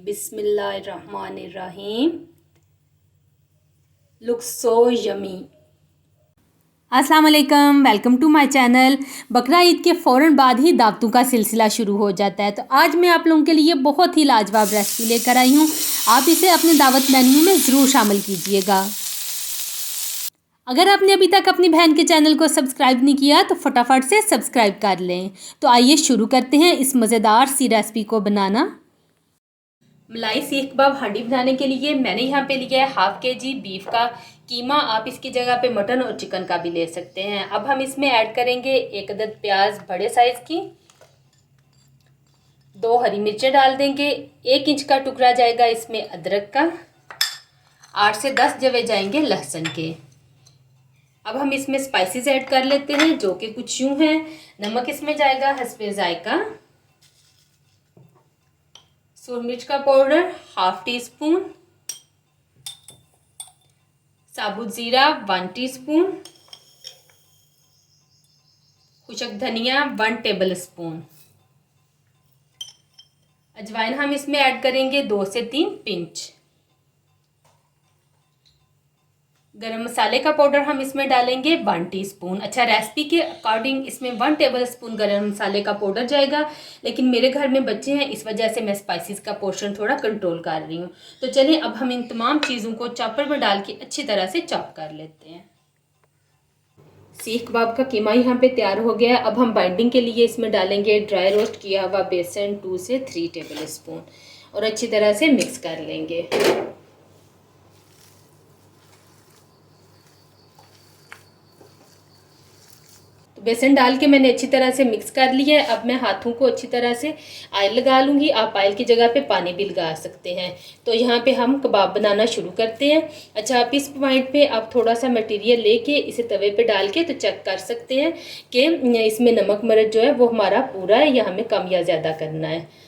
बिस्मिल्लाहिर्रहमानिर्रहीम। Look so yummy. अस्सलाम वालेकुम, वेलकम टू माय चैनल। बकरा ईद के फ़ौरन बाद ही दावतों का सिलसिला शुरू हो जाता है, तो आज मैं आप लोगों के लिए बहुत ही लाजवाब रेसिपी लेकर आई हूँ। आप इसे अपने दावत मेन्यू में ज़रूर शामिल कीजिएगा। अगर आपने अभी तक अपनी बहन के चैनल को सब्सक्राइब नहीं किया तो फटाफट से सब्सक्राइब कर लें। तो आइए शुरू करते हैं इस मज़ेदार सी रेसिपी को बनाना। मलाई सीख कबाब हांडी बनाने के लिए मैंने यहाँ पे लिया है हाफ केजी बीफ का कीमा। आप इसकी जगह पे मटन और चिकन का भी ले सकते हैं। अब हम इसमें ऐड करेंगे 1 अदद प्याज बड़े साइज की, 2 हरी मिर्चें डाल देंगे, 1 इंच का टुकड़ा जाएगा इसमें अदरक का, 8 से 10 जवे जाएंगे लहसुन के। अब हम इसमें स्पाइसेस ऐड कर लेते हैं जो कि कुछ यूं हैं। नमक इसमें जाएगा हस्बे जायका, सूरज मिर्च का पाउडर हाफ टी स्पून, साबुत ज़ीरा 1 टीस्पून, खुशक धनिया 1 टेबल स्पून, अजवाइन हम इसमें ऐड करेंगे 2 से 3 पिंच। गरम मसाले का पाउडर हम इसमें डालेंगे 1 टीस्पून। अच्छा, रेसिपी के अकॉर्डिंग इसमें 1 टेबल स्पून गरम मसाले का पाउडर जाएगा, लेकिन मेरे घर में बच्चे हैं इस वजह से मैं स्पाइसेस का पोर्शन थोड़ा कंट्रोल कर रही हूँ। तो चलिए अब हम इन तमाम चीज़ों को चॉपर में डाल के अच्छी तरह से चॉप कर लेते हैं। सीख कबाब का कीमा यहाँ पे तैयार हो गया है। अब हम बाइंडिंग के लिए इसमें डालेंगे ड्राई रोस्ट किया हुआ बेसन 2 से 3 टेबल स्पून और अच्छी तरह से मिक्स कर लेंगे। तो बेसन डाल के मैंने अच्छी तरह से मिक्स कर लिया है। अब मैं हाथों को अच्छी तरह से ऑयल लगा लूँगी। आप ऑयल की जगह पे पानी भी लगा सकते हैं। तो यहाँ पे हम कबाब बनाना शुरू करते हैं। अच्छा, आप इस पॉइंट पे आप थोड़ा सा मटेरियल लेके इसे तवे पे डाल के तो चेक कर सकते हैं कि इसमें नमक मिर्च जो है वो हमारा पूरा है या हमें कम या ज़्यादा करना है।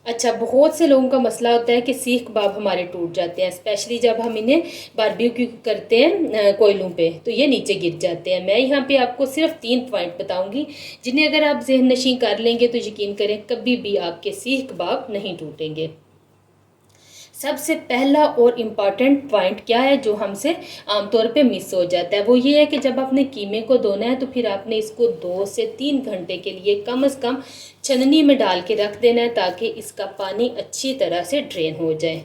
अच्छा, बहुत से लोगों का मसला होता है कि सीख कबाब हमारे टूट जाते हैं, स्पेशली जब हम इन्हें बारबेक्यू करते हैं कोयलों पे, तो ये नीचे गिर जाते हैं। मैं यहाँ पे आपको सिर्फ 3 पॉइंट बताऊंगी जिन्हें अगर आप जहन नशीं कर लेंगे तो यकीन करें कभी भी आपके सीख कबाब नहीं टूटेंगे। सबसे पहला और इम्पॉर्टेंट पॉइंट क्या है जो हमसे आमतौर पे मिस हो जाता है, वो ये है कि जब आपने कीमे को धोना है तो फिर आपने इसको 2 से 3 घंटे के लिए कम से कम छन्नी में डाल के रख देना है ताकि इसका पानी अच्छी तरह से ड्रेन हो जाए।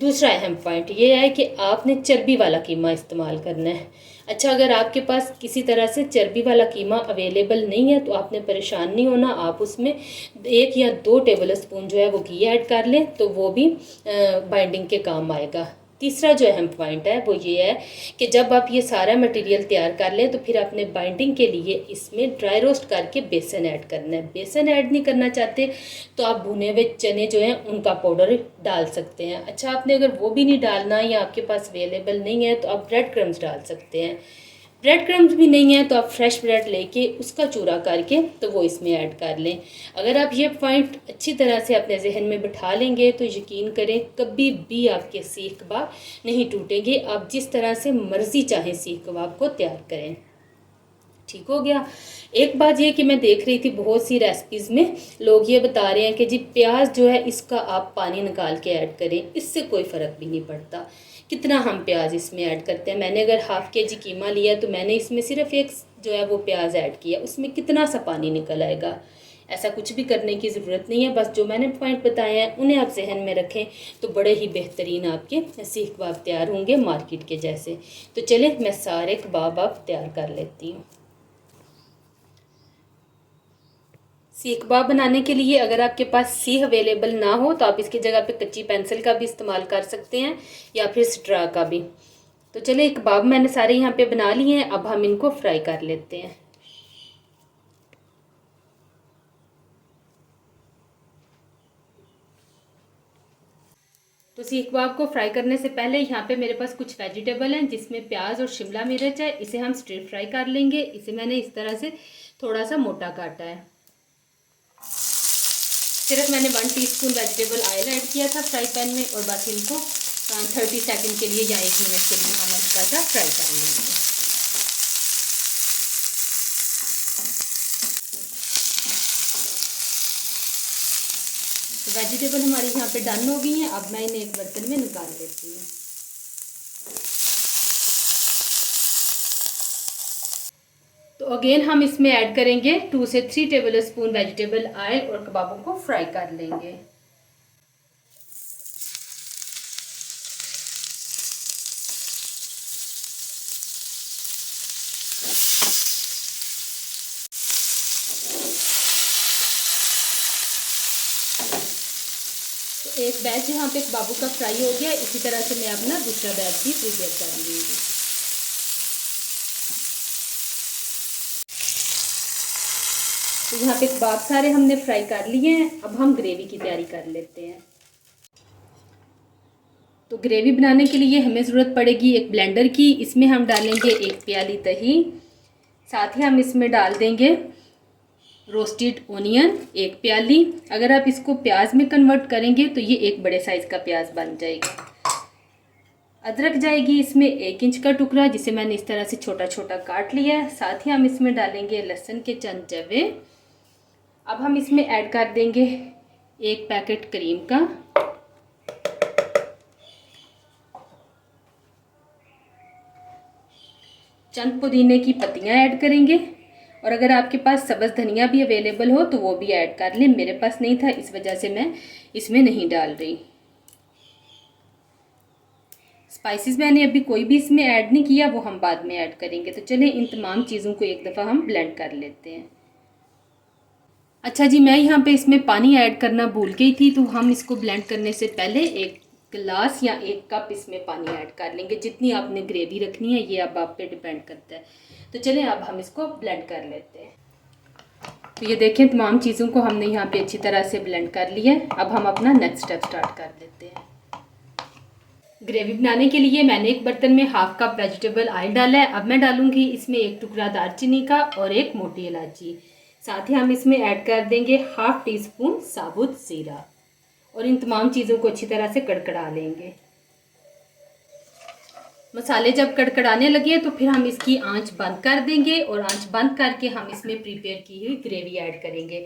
दूसरा अहम पॉइंट ये है कि आपने चर्बी वाला कीमा इस्तेमाल करना है। अच्छा, अगर आपके पास किसी तरह से चर्बी वाला कीमा अवेलेबल नहीं है तो आपने परेशान नहीं होना। आप उसमें 1 या 2 टेबल स्पून जो है वो घी ऐड कर लें तो वो भी बाइंडिंग के काम आएगा। तीसरा जो अहम पॉइंट है वो ये है कि जब आप ये सारा मटेरियल तैयार कर लें तो फिर आपने बाइंडिंग के लिए इसमें ड्राई रोस्ट करके बेसन ऐड करना है। बेसन ऐड नहीं करना चाहते तो आप भुने हुए चने जो हैं उनका पाउडर डाल सकते हैं। अच्छा, आपने अगर वो भी नहीं डालना या आपके पास अवेलेबल नहीं है तो आप ब्रेड क्रम्स डाल सकते हैं। ब्रेड क्रम्स भी नहीं है तो आप फ्रेश ब्रेड लेके उसका चूरा करके तो वो इसमें ऐड कर लें। अगर आप ये पॉइंट अच्छी तरह से अपने जहन में बिठा लेंगे तो यकीन करें कभी भी आपके सीख कबाब नहीं टूटेंगे। आप जिस तरह से मर्ज़ी चाहें सीख कबाब को तैयार करें। ठीक हो गया। एक बात ये कि मैं देख रही थी बहुत सी रेसिपीज़ में लोग ये बता रहे हैं कि जी प्याज जो है इसका आप पानी निकाल के ऐड करें, इससे कोई फ़र्क भी नहीं पड़ता कितना हम प्याज इसमें ऐड करते हैं। मैंने अगर हाफ केजी कीमा लिया तो मैंने इसमें सिर्फ एक जो है वो प्याज ऐड किया, उसमें कितना सा पानी निकल आएगा। ऐसा कुछ भी करने की ज़रूरत नहीं है। बस जो मैंने पॉइंट बताए हैं उन्हें आप जहन में रखें तो बड़े ही बेहतरीन आपके सीख कबाब तैयार होंगे मार्केट के जैसे। तो चले मैं सारे कबाब आप तैयार कर लेती हूँ। सीख कबाब बनाने के लिए अगर आपके पास सीख अवेलेबल ना हो तो आप इसकी जगह पे कच्ची पेंसिल का भी इस्तेमाल कर सकते हैं या फिर स्ट्रा का भी। तो चलिए कबाब मैंने सारे यहाँ पे बना लिए हैं। अब हम इनको फ्राई कर लेते हैं। तो सीख कबाब को फ्राई करने से पहले यहाँ पे मेरे पास कुछ वेजिटेबल हैं जिसमें प्याज और शिमला मिर्च है। इसे हम स्टिर फ्राई कर लेंगे। इसे मैंने इस तरह से थोड़ा सा मोटा काटा है। सिर्फ मैंने 1 टीस्पून वेजिटेबल ऑयल ऐड किया था फ्राई पैन में और बस इनको 30 सेकंड के लिए या 1 मिनट के लिए हम हल्का सा फ्राई कर लेंगे। तो वेजिटेबल हमारी यहाँ पे डन हो गई हैं। अब मैं इन्हें एक बर्तन में निकाल लेती हूँ। तो अगेन हम इसमें ऐड करेंगे 2 से 3 टेबल स्पून वेजिटेबल ऑयल और कबाबों को फ्राई कर लेंगे। तो एक बैच यहाँ पे कबाबों का फ्राई हो गया। इसी तरह से मैं अपना दूसरा बैच भी प्रिपेयर कर लूँगी। तो यहाँ पे कबाब सारे हमने फ्राई कर लिए हैं। अब हम ग्रेवी की तैयारी कर लेते हैं। तो ग्रेवी बनाने के लिए हमें ज़रूरत पड़ेगी एक ब्लेंडर की। इसमें हम डालेंगे 1 प्याली दही, साथ ही हम इसमें डाल देंगे रोस्टेड ओनियन 1 प्याली। अगर आप इसको प्याज में कन्वर्ट करेंगे तो ये एक बड़े साइज़ का प्याज बन जाएगा। अदरक जाएगी इसमें 1 इंच का टुकड़ा, जिसे मैंने इस तरह से छोटा छोटा काट लिया है। साथ ही हम इसमें डालेंगे लहसुन के चंद जवे। अब हम इसमें ऐड कर देंगे 1 पैकेट क्रीम का, चंद पुदीने की पत्तियां ऐड करेंगे। और अगर आपके पास सब्ज़ धनिया भी अवेलेबल हो तो वो भी ऐड कर लें। मेरे पास नहीं था, इस वजह से मैं इसमें नहीं डाल रही। स्पाइसेस मैंने अभी कोई भी इसमें ऐड नहीं किया, वो हम बाद में ऐड करेंगे। तो चलें इन तमाम चीज़ों को एक दफ़ा हम ब्लेंड कर लेते हैं। अच्छा जी, मैं यहाँ पे इसमें पानी ऐड करना भूल गई थी, तो हम इसको ब्लेंड करने से पहले 1 गिलास या 1 कप इसमें पानी ऐड कर लेंगे। जितनी आपने ग्रेवी रखनी है ये अब आप पे डिपेंड करता है। तो चलें अब हम इसको ब्लेंड कर लेते हैं। तो ये देखें, तमाम चीज़ों को हमने यहाँ पे अच्छी तरह से ब्लेंड कर लिया है। अब हम अपना नेक्स्ट स्टेप स्टार्ट कर लेते हैं। ग्रेवी बनाने के लिए मैंने एक बर्तन में 1/2 कप वेजिटेबल ऑयल डाला है। अब मैं डालूंगी इसमें 1 टुकड़ा दालचीनी का और 1 मोटी इलायची। साथ ही हम इसमें ऐड कर देंगे 1/2 टीस्पून साबुत ज़ीरा और इन तमाम चीज़ों को अच्छी तरह से कड़कड़ा लेंगे। मसाले जब कड़कड़ाने लगे तो फिर हम इसकी आंच बंद कर देंगे और आंच बंद करके हम इसमें प्रिपेयर की हुई ग्रेवी ऐड करेंगे।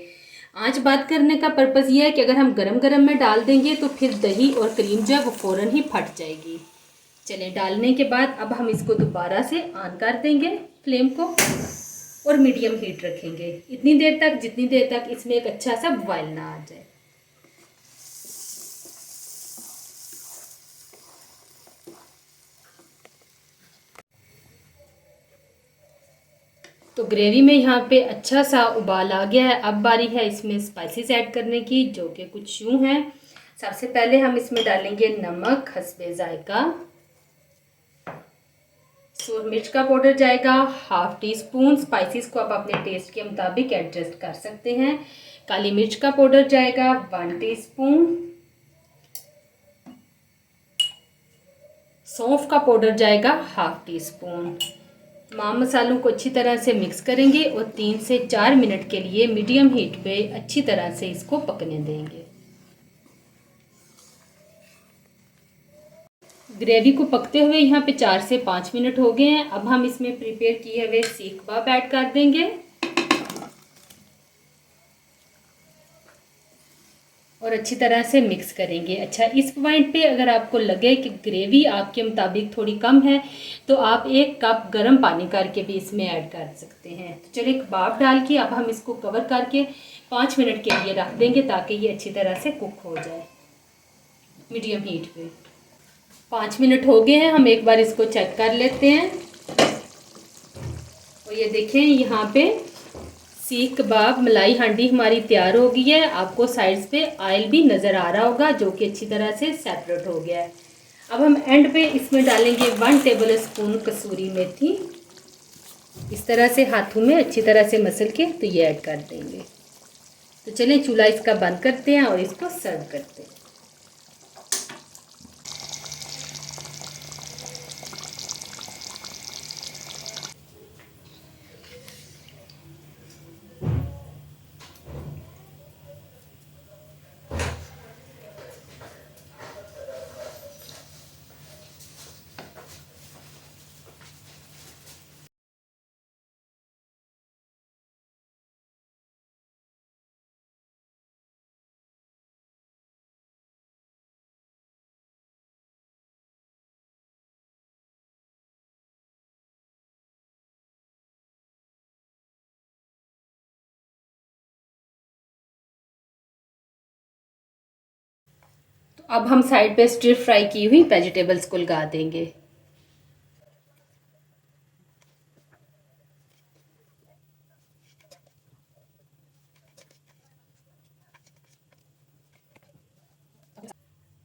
आंच बंद करने का पर्पज़ ये है कि अगर हम गरम गरम में डाल देंगे तो फिर दही और क्रीम जो है वो फ़ौरन ही फट जाएगी। चलें, डालने के बाद अब हम इसको दोबारा से ऑन कर देंगे फ्लेम को और मीडियम हीट रखेंगे इतनी देर तक जितनी देर तक इसमें एक अच्छा सा बॉयल ना आ जाए। तो ग्रेवी में यहाँ पे अच्छा सा उबाल आ गया है। अब बारी है इसमें स्पाइसेस ऐड करने की, जो कि कुछ यूँ हैं। सबसे पहले हम इसमें डालेंगे नमक हस्बे जायका, सूर मिर्च का पाउडर जाएगा 1/2 टीस्पून। स्पाइसेस को आप अपने टेस्ट के मुताबिक एडजस्ट कर सकते हैं। काली मिर्च का पाउडर जाएगा 1 टीस्पून। सौंफ का पाउडर जाएगा 1/2 टीस्पून। तमाम मसालों को अच्छी तरह से मिक्स करेंगे और 3 से 4 मिनट के लिए मीडियम हीट पे अच्छी तरह से इसको पकने देंगे। ग्रेवी को पकते हुए यहाँ पे 4 से 5 मिनट हो गए हैं। अब हम इसमें प्रिपेयर किए हुए सीख कबाब ऐड कर देंगे और अच्छी तरह से मिक्स करेंगे। अच्छा, इस पॉइंट पे अगर आपको लगे कि ग्रेवी आपके मुताबिक थोड़ी कम है तो आप 1 कप गर्म पानी करके भी इसमें ऐड कर सकते हैं। तो चलिए, कबाब डाल के अब हम इसको कवर करके 5 मिनट के लिए रख देंगे ताकि ये अच्छी तरह से कुक हो जाए मीडियम हीट पे। 5 मिनट हो गए हैं, हम एक बार इसको चेक कर लेते हैं। और ये देखें, यहाँ पे सीख कबाब मलाई हांडी हमारी तैयार हो गई है। आपको साइड्स पे ऑयल भी नज़र आ रहा होगा, जो कि अच्छी तरह से सेपरेट हो गया है। अब हम एंड पे इसमें डालेंगे 1 टेबल स्पून कसूरी मेथी। इस तरह से हाथों में अच्छी तरह से मसल के तो ये ऐड कर देंगे। तो चलिए, चूल्हा इसका बंद करते हैं और इसको सर्व करते हैं। अब हम साइड पे स्टिर फ्राई की हुई वेजिटेबल्स को लगा देंगे।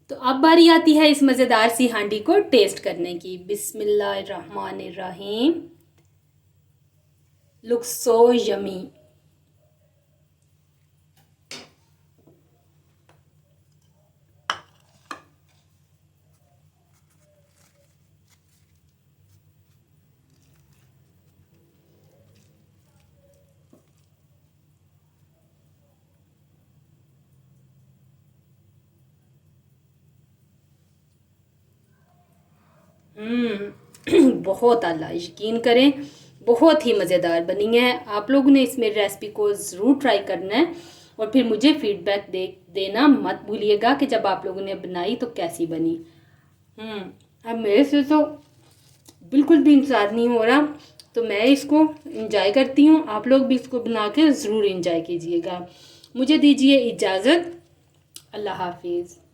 तो अब बारी आती है इस मज़ेदार सी हांडी को टेस्ट करने की। बिस्मिल्लाहिर्रहमानिर्रहीम। Looks so yummy. बहुत आला, यकीन करें बहुत ही मज़ेदार बनी है। आप लोगों ने इस मेरी रेसिपी को ज़रूर ट्राई करना है और फिर मुझे फीडबैक देना मत भूलिएगा कि जब आप लोगों ने बनाई तो कैसी बनी। अब मेरे से तो बिल्कुल भी इंतज़ार नहीं हो रहा, तो मैं इसको इंजॉय करती हूँ। आप लोग भी इसको बना के ज़रूर इंजॉय कीजिएगा। मुझे दीजिए इजाज़त। अल्लाह हाफिज़।